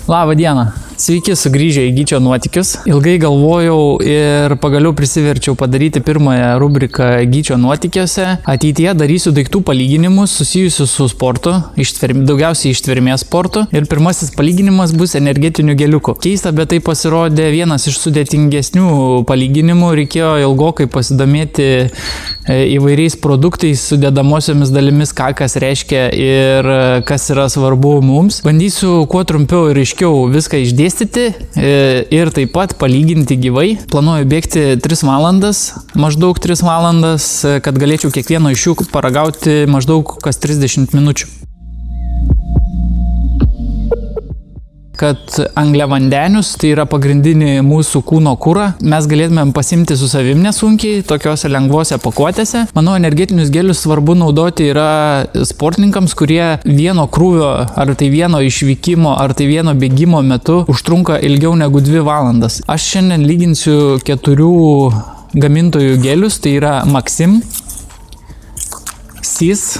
Labą dieną. Sveiki sugrįžę į Gyčio nuotykius. Ilgai galvojau ir pagaliau prisiverčiau padaryti pirmąją rubriką Gyčio nuotykiuose. Ateityje darysiu daiktų palyginimus susijusius su sportu, daugiausiai ištvermės sportu. Ir pirmasis palyginimas bus energetinių geliukų. Keista, bet tai pasirodė vienas iš sudėtingesnių palyginimų. Reikėjo ilgokai pasidomėti įvairiais produktais, sudėdamosiomis dalimis, ką kas reiškia ir kas yra svarbu mums. Bandysiu kuo trumpiau ir aiškiau viską išdėstyti ir taip pat palyginti gyvai. Planuoju bėgti 3 valandas, maždaug 3 valandas, kad galėčiau kiekvieno iš jų paragauti maždaug kas 30 minučių. Kad angliavandenius, tai yra pagrindinį mūsų kūno kurą, mes galėtumėm pasimti su savim nesunkiai, tokiose lengvose pakuotėse. Manau, energetinius gelius svarbu naudoti yra sportininkams, kurie vieno krūvio, ar tai vieno išvykimo, ar tai vieno bėgimo metu užtrunka ilgiau negu 2 valandas. Aš šiandien lyginsiu 4 gamintojų gelius, tai yra Maxim, Sys,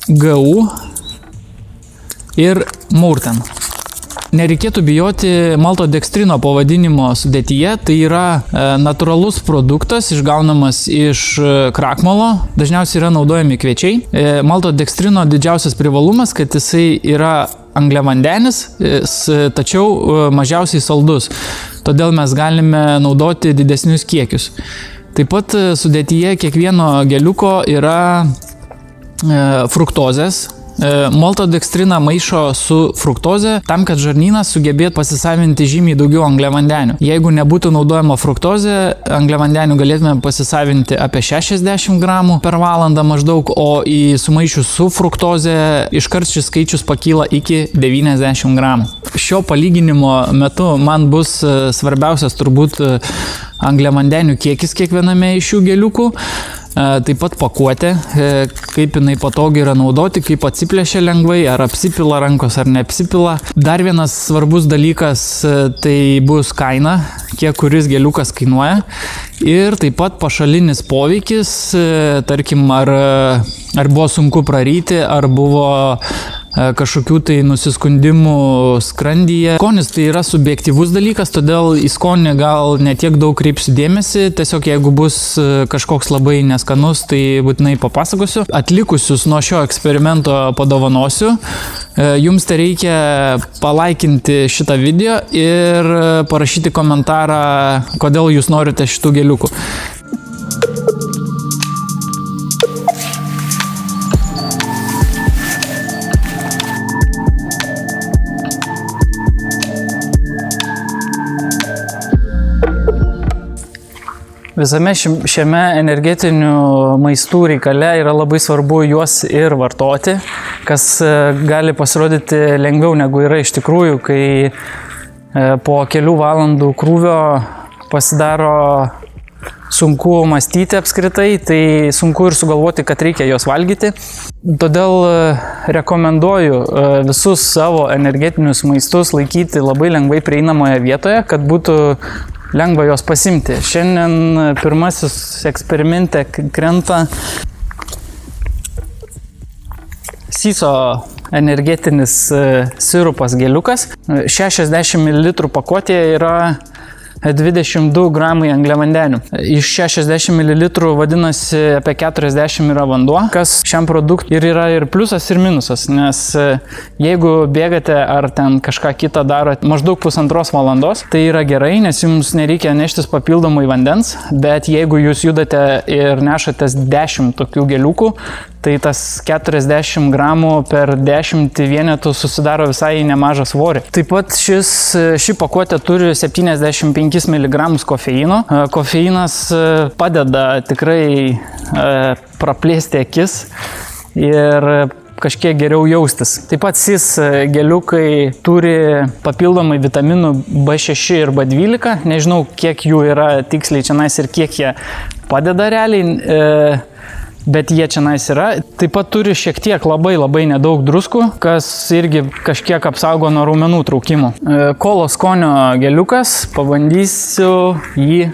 GU ir Mourten. Nereikėtų bijoti maltodekstrino pavadinimo sudėtyje, tai yra natūralus produktas išgaunamas iš krakmolo, dažniausiai yra naudojami kviečiai. Maltodekstrino didžiausias privalumas, kad jisai yra angliavandenis, tačiau mažiausiai saldus, todėl mes galime naudoti didesnius kiekius. Taip pat sudėtyje kiekvieno geliuko yra fruktozės. Maltodekstriną maišo su fruktoze tam, kad žarnynas sugebėtų pasisavinti žymiai daugiau angliavandenių. Jeigu nebūtų naudojama fruktozė, angliavandenių galėtume pasisavinti apie 60 gramų per valandą maždaug, o į sumaišius su fruktoze iškart šis skaičius pakyla iki 90 gramų. Šio palyginimo metu man bus svarbiausias turbūt angliavandenių kiekis kiekviename iš šių geliukų. Taip pat pakuotė, kaip jinai patogiai yra naudoti, kaip atsiplėšia lengvai, ar apsipila rankos, ar neapsipila. Dar vienas svarbus dalykas tai bus kaina, kiek kuris geliukas kainuoja. Ir taip pat pašalinis poveikis, tarkim, ar buvo sunku praryti, ar buvo kažkokių tai nusiskundimų skrandyje. Skonis tai yra subjektyvus dalykas, todėl į skonį gal netiek daug kreipsiu dėmesį, tiesiog jeigu bus kažkoks labai neskanus, tai būtinai papasakosiu. Atlikusius nuo šio eksperimento padovanosiu. Jums tai reikia palaikinti šitą video ir parašyti komentarą, kodėl jūs norite šitų geliukų. Visame šiame energetinių maistų reikale yra labai svarbu juos ir vartoti, kas gali pasirodyti lengviau negu yra iš tikrųjų, kai po kelių valandų krūvio pasidaro sunku mąstyti apskritai, tai sunku ir sugalvoti, kad reikia juos valgyti. Todėl rekomenduoju visus savo energetinius maistus laikyti labai lengvai prieinamoje vietoje, kad būtų lengva jos pasimti. Šiandien pirmasis eksperimente krenta Syso energetinis sirupas geliukas. 60 ml pakotėje yra 22 gramai angliavandenių. Iš 60 ml vadinasi apie 40 yra vanduo, kas šiam produktui ir yra ir pliusas, ir minusas, nes jeigu bėgate ar ten kažką kitą darote maždaug 1,5 valandos, tai yra gerai, nes jums nereikia neštis papildomai vandens, bet jeigu jūs judate ir nešatės 10 tokių geliukų, tai tas 40 gramų per 10 vienetų susidaro visai nemažą svorį. Taip pat ši pakuotė turi 75 mg kofeino. Kofeinas padeda tikrai praplėsti akis ir kažkiek geriau jaustis. Taip pat Sys geliukai turi papildomai vitaminų B6 ir B12. Nežinau, kiek jų yra tiksliai čionais ir kiek jie padeda realiai. Bet jie čionais yra. Taip pat turi šiek tiek labai nedaug druskų, kas irgi kažkiek apsaugo nuo raumenų traukimų. Kolos skonio geliukas, pabandysiu jį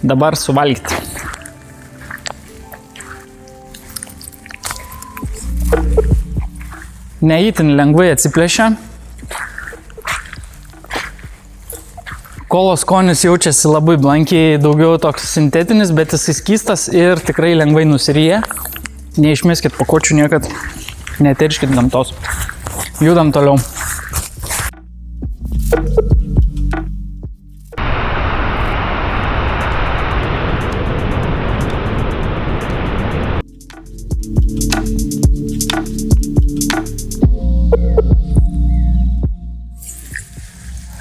dabar suvalgyti. Neįtin lengvai atsiplėšia, Kolos skonis jaučiasi labai blankiai, daugiau toks sintetinis, bet jisai skystas ir tikrai lengvai nusiryja. Neišmeskit pakuočių niekad, neterškit gamtos. Judam toliau.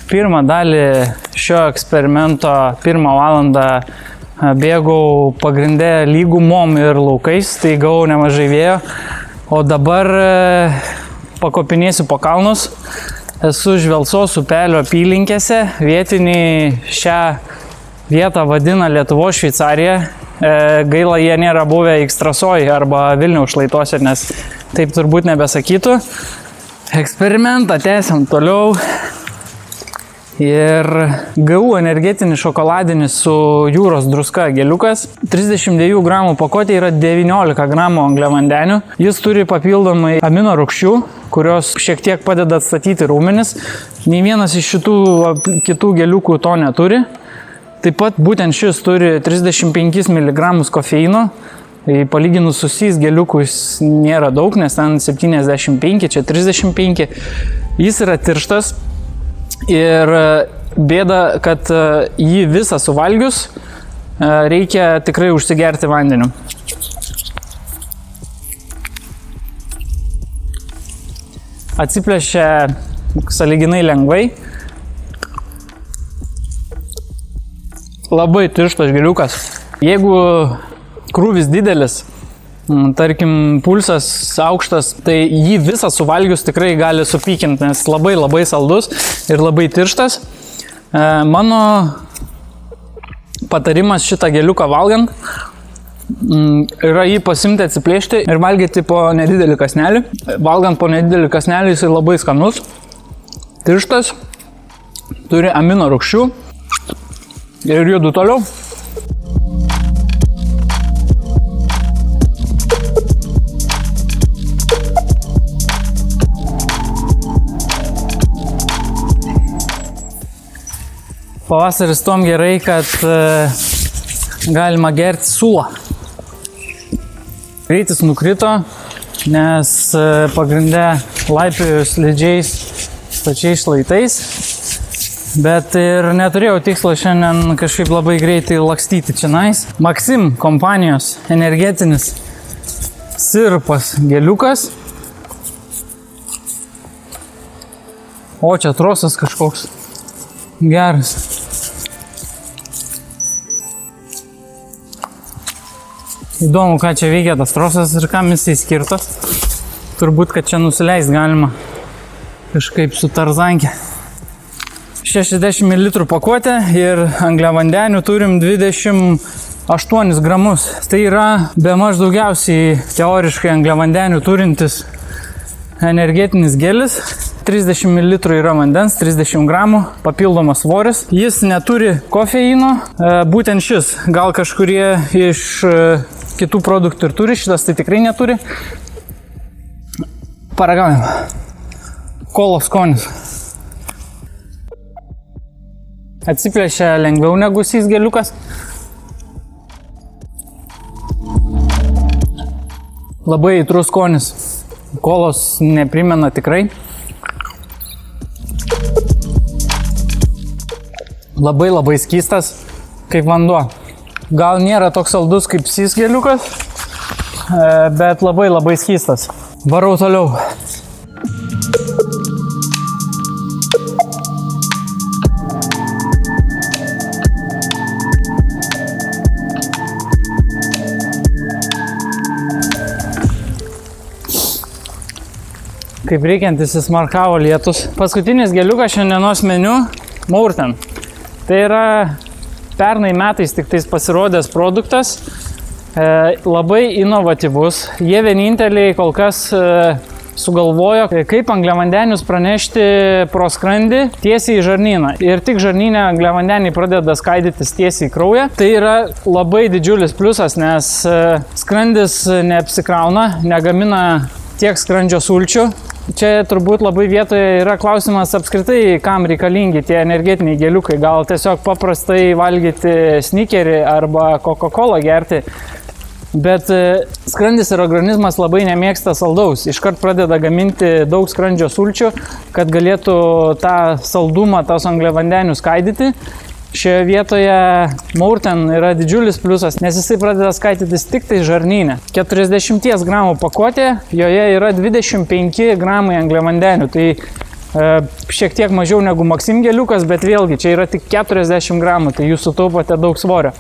Pirmą dalį šio eksperimento, 1 valandą bėgau pagrindė lygumom ir laukais, tai gavau nemažai vėjo, o dabar pakopinėsiu po kalnus. Esu Žvelsos upelio apylinkėse, vietiniai šią vietą vadina Lietuvos Šveicarija. Gaila, jie nėra buvę Ikstrasoj arba Vilniaus šlaituose, nes taip turbūt nebesakytų. Eksperimentą tęsiam toliau. Ir GU energetinis šokoladinis su jūros druska geliukas. 32 gramų pakotė yra 19 gramų angliavandenių. Jis turi papildomai amino rūgščių, kurios šiek tiek padeda atstatyti raumenis. Nei vienas iš šitų kitų geliukų to neturi. Taip pat būtent šis turi 35 mg kofeino. Palyginus su SIS geliukų jis nėra daug, nes ten 75, čia 35. Jis yra tirštas. Ir bėda, kad jį visą suvalgius reikia tikrai užsigerti vandeniu. Atsiplėšia sąlyginai lengvai. Labai tirštas geliukas. Jeigu krūvis didelis, tarkim, pulsas aukštas, tai jį visą suvalgius tikrai gali supykinti, nes labai saldus ir labai tirštas. Mano patarimas šitą geliuką valgant yra jį pasimti, atsiplėšti ir valgyti po nedidelį kąsnelį. Valgant po nedidelį kąsnelį jisai labai skanus, tirštas, turi amino rūgščių ir judu toliau. Pavasaris tom gerai, kad galima gerti sulą. Greitis nukrito, nes pagrinde laipioju slidžiais stačiais šlaitais, bet ir neturėjau tikslo šiandien kažkaip labai greitai lakstyti čionais. Maxim kompanijos energetinis sirupas geliukas. O čia trosas kažkoks geras. Įdomu, ką čia veikia tas trosas ir kam jisai skirtas. Turbūt, kad čia nusileist galima kažkaip su tarzankė. 60 ml pakuotė ir angliavandenių turim 28 gramus. Tai yra bemaž daugiausiai teoriškai angliavandenių turintis energetinis gelis. 30 ml yra vandens, 30 gramų, papildomas svoris. Jis neturi kofeino, būtent šis. Gal kažkurie iš kitų produktų ir turi, šitas tai tikrai neturi. Paragaujam. Kolos skonis. Atsiplėšia lengviau negu SIS geliukas. Labai aitrus skonis. Kolos neprimena tikrai. Labai skystas, kaip vanduo. Gal nėra toks saldus kaip SIS geliukas, bet labai skystas. Varau toliau. Kaip reikiant įsismarkavo lietus. Paskutinis geliukas šiandienos meniu – Mourten. Tai yra pernai metais tik tais pasirodęs produktas, labai inovatyvus. Jie vieninteliai kol kas sugalvojo, kaip angliavandenius pranešti pro skrandį tiesiai į žarnyną. Ir tik žarnyne angliavandeniai pradeda skaidytis tiesiai į kraują. Tai yra labai didžiulis pliusas, nes skrandis neapsikrauna, negamina tiek skrandžio sulčių čia turbūt labai vietoje yra klausimas apskritai, kam reikalingi tie energetiniai geliukai. Gal tiesiog paprastai valgyti snikerį arba Coca-Cola gerti. Bet skrandis ir organizmas labai nemėgsta saldaus. Iškart pradeda gaminti daug skrandžio sulčių, kad galėtų tą saldumą, tos angliavandenių skaidyti. Šioje vietoje Mourten yra didžiulis pliusas, nes jisai pradeda skaidytis tik tai žarnyne. 40 gramų pakuotė, joje yra 25 gramai angliavandenių. Tai šiek tiek mažiau negu Maxim geliukas, bet vėlgi čia yra tik 40 gramų, tai jūs sutaupote daug svorio.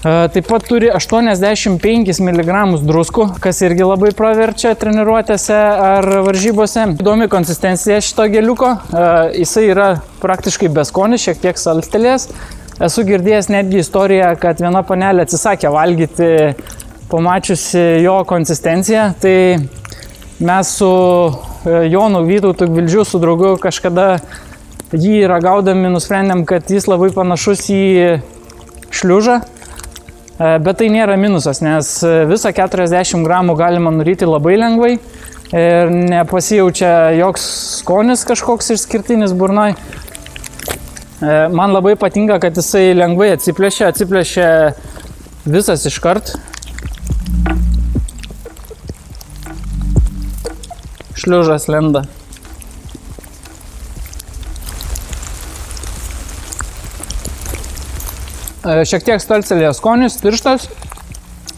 Taip pat turi 85 mg druskų, kas irgi labai praverčia treniruotėse ar varžybose. Įdomi konsistencija šito geliuko. Jisai yra praktiškai beskonis, šiek tiek salstelės. Esu girdėjęs netgi istoriją, kad viena panelė atsisakė valgyti, pamačiusi jo konsistenciją. Tai mes su Jonu Vytautu Gvildžiu, su draugu, kažkada jį ragaudami nusprendėm, kad jis labai panašus į šliužą. Bet tai nėra minusas, nes visą 40 gramų galima nuryti labai lengvai ir nepasijaučia joks skonis kažkoks išskirtinis burnoj. Man labai patinka, kad jisai lengvai atsiplėšia visas iškart. Šliužas lenda. Šiek tiek stalcelėje skonis, tirštas,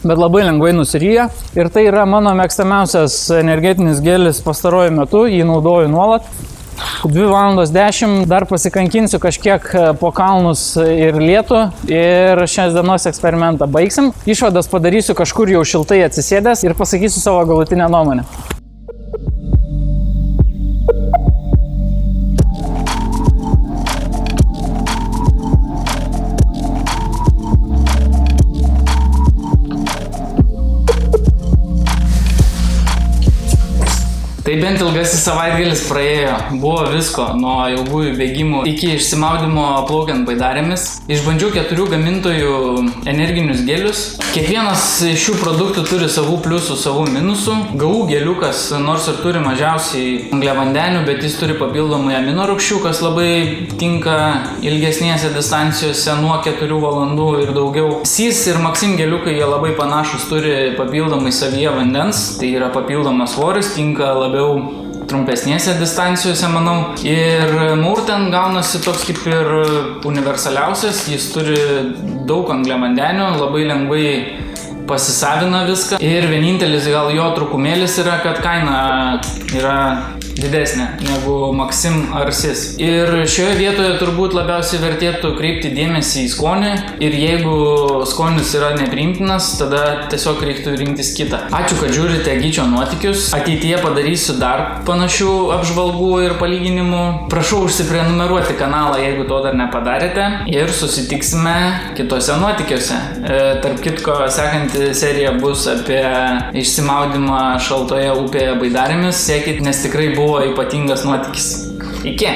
bet labai lengvai nusiryja. Ir tai yra mano mėgstamiausias energetinis gelis pastaruoju metu, jį naudoju nuolat. 2 valandos 10, dar pasikankinsiu kažkiek po kalnus ir lietų ir šios dienos eksperimentą baigsim. Išvadas padarysiu kažkur jau šiltai atsisėdęs ir pasakysiu savo galutinę nuomonę. Tai bent ilgasis savaitgalis praėjo, buvo visko, nuo ilgųjų bėgimų iki išsimaudimo plaukiant baidarėmis. Išbandžiau 4 gamintojų energinius gelius. Kiekvienas iš šių produktų turi savų pliusų, savų minusų. GAU geliukas nors ir turi mažiausiai angliavandenių, bet jis turi papildomai aminorūgščių, kas labai tinka ilgesnėse distancijose nuo 4 valandų ir daugiau. SIS ir Maxim geliukai jie labai panašus, turi papildomai savyje vandens, tai yra papildomas svoris, tinka labiau trumpesnėse distancijose, manau. Ir Mourten gaunasi toks kaip ir universaliausias, jis turi daug angliavandenių, labai lengvai pasisavina viską. Ir vienintelis gal jo trūkumėlis yra, kad kaina yra didesnė negu Maxim ar SIS. Ir šioje vietoje turbūt labiausiai vertėtų kreipti dėmesį į skonį. Ir jeigu skonis yra nepriimtinas, tada tiesiog reiktų rinktis kitą. Ačiū, kad žiūrite Gyčio nuotykius. Ateityje padarysiu dar panašių apžvalgų ir palyginimų. Prašau užsiprenumeruoti kanalą, jeigu to dar nepadarėte. Ir susitiksime kitose nuotykiuose. Tarp kitko, sekanti serija bus apie išsimaudymą šaltoje upėje baidarėmis. Sekit, nes tikrai buvo ypatingas nuotykis. Iki!